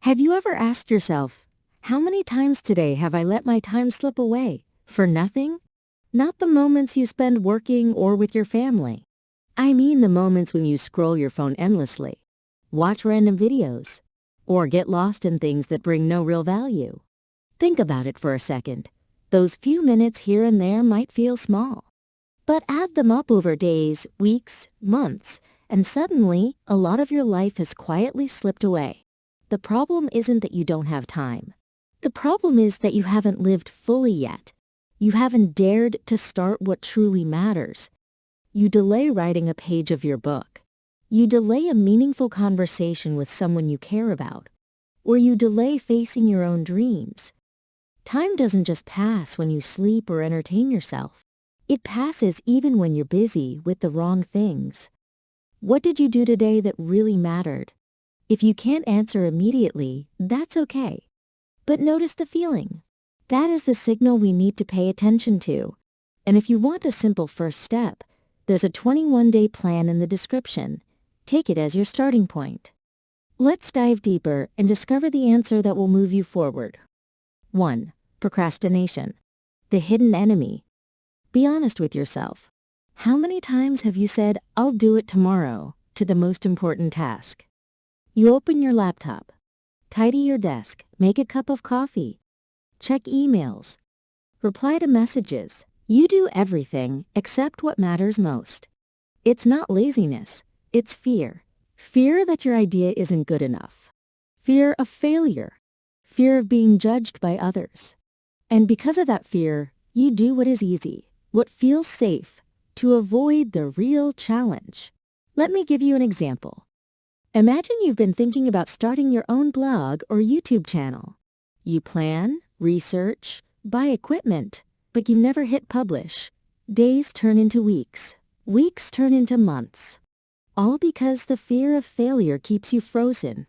Have you ever asked yourself, how many times today have I let my time slip away for nothing? Not the moments you spend working or with your family. I mean the moments when you scroll your phone endlessly, watch random videos, or get lost in things that bring no real value. Think about it for a second. Those few minutes here and there might feel small, but add them up over days, weeks, months, and suddenly a lot of your life has quietly slipped away. The problem isn't that you don't have time. The problem is that you haven't lived fully yet. You haven't dared to start what truly matters. You delay writing a page of your book. You delay a meaningful conversation with someone you care about. Or you delay facing your own dreams. Time doesn't just pass when you sleep or entertain yourself. It passes even when you're busy with the wrong things. What did you do today that really mattered? If you can't answer immediately, that's okay. But notice the feeling. That is the signal we need to pay attention to. And if you want a simple first step, there's a 21-day plan in the description. Take it as your starting point. Let's dive deeper and discover the answer that will move you forward. 1. Procrastination. The hidden enemy. Be honest with yourself. How many times have you said, "I'll do it tomorrow," to the most important task? You open your laptop, tidy your desk, make a cup of coffee, check emails, reply to messages. You do everything except what matters most. It's not laziness, it's fear. Fear that your idea isn't good enough. Fear of failure. Fear of being judged by others. And because of that fear, you do what is easy, what feels safe, to avoid the real challenge. Let me give you an example. Imagine you've been thinking about starting your own blog or YouTube channel. You plan, research, buy equipment, but you never hit publish. Days turn into weeks. Weeks turn into months. All because the fear of failure keeps you frozen.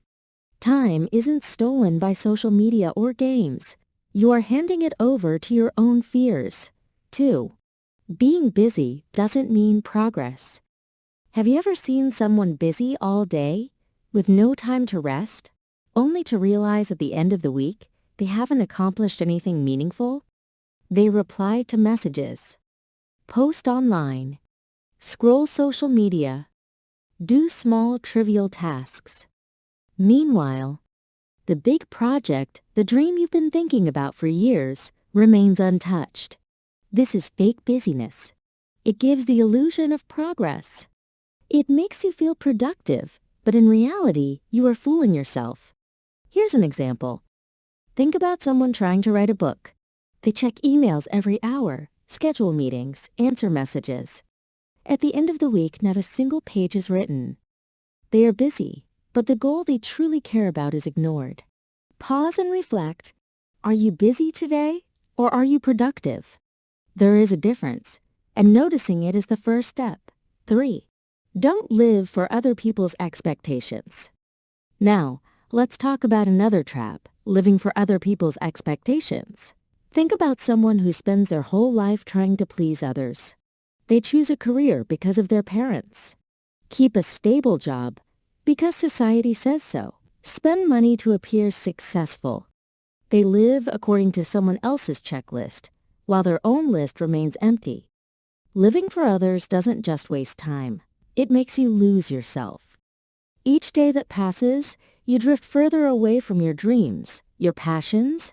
Time isn't stolen by social media or games. You are handing it over to your own fears. 2. Being busy doesn't mean progress. Have you ever seen someone busy all day, with no time to rest, only to realize at the end of the week they haven't accomplished anything meaningful? They reply to messages, post online, scroll social media, do small trivial tasks. Meanwhile, the big project, the dream you've been thinking about for years, remains untouched. This is fake busyness. It gives the illusion of progress. It makes you feel productive, but in reality, you are fooling yourself. Here's an example. Think about someone trying to write a book. They check emails every hour, schedule meetings, answer messages. At the end of the week, not a single page is written. They are busy, but the goal they truly care about is ignored. Pause and reflect. Are you busy today, or are you productive? There is a difference, and noticing it is the first step. 3. Don't live for other people's expectations. Now, let's talk about another trap, living for other people's expectations. Think about someone who spends their whole life trying to please others. They choose a career because of their parents. Keep a stable job because society says so. Spend money to appear successful. They live according to someone else's checklist, while their own list remains empty. Living for others doesn't just waste time. It makes you lose yourself. Each day that passes, you drift further away from your dreams, your passions,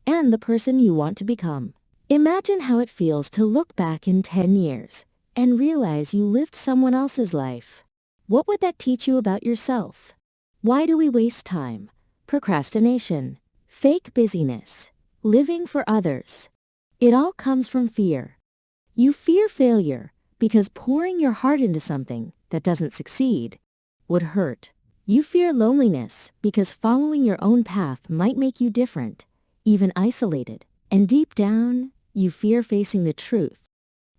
and the person you want to become. Imagine how it feels to look back in 10 years and realize you lived someone else's life. What would that teach you about yourself? Why do we waste time? Procrastination, fake busyness, living for others. It all comes from fear. You fear failure because pouring your heart into something that doesn't succeed would hurt. You fear loneliness because following your own path might make you different, even isolated. And deep down, you fear facing the truth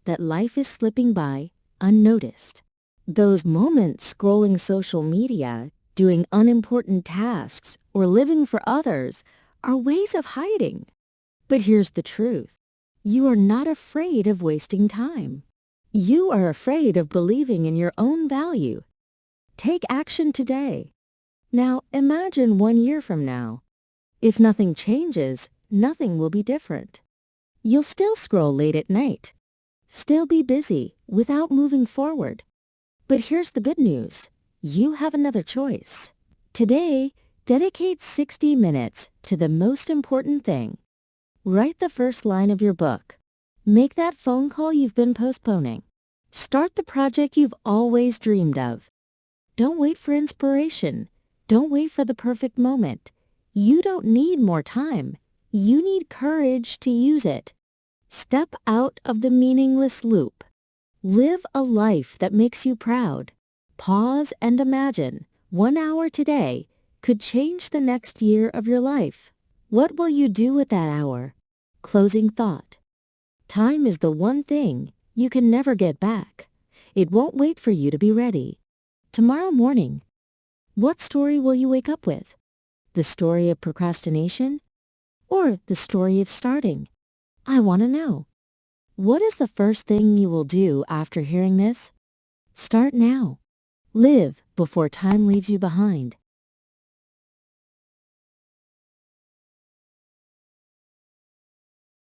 that life is slipping by unnoticed. Those moments scrolling social media, doing unimportant tasks, or living for others are ways of hiding. But here's the truth. You are not afraid of wasting time. You are afraid of believing in your own value. Take action today. Now imagine 1 year from now. If nothing changes, nothing will be different. You'll still scroll late at night, still be busy without moving forward. But here's the good news. You have another choice. Today, dedicate 60 minutes to the most important thing. Write the first line of your book. Make that phone call you've been postponing. Start the project you've always dreamed of. Don't wait for inspiration. Don't wait for the perfect moment. You don't need more time. You need courage to use it. Step out of the meaningless loop. Live a life that makes you proud. Pause and imagine 1 hour today could change the next year of your life. What will you do with that hour? Closing thought. Time is the one thing you can never get back. It won't wait for you to be ready. Tomorrow morning, what story will you wake up with? The story of procrastination? Or the story of starting? I want to know. What is the first thing you will do after hearing this? Start now. Live before time leaves you behind.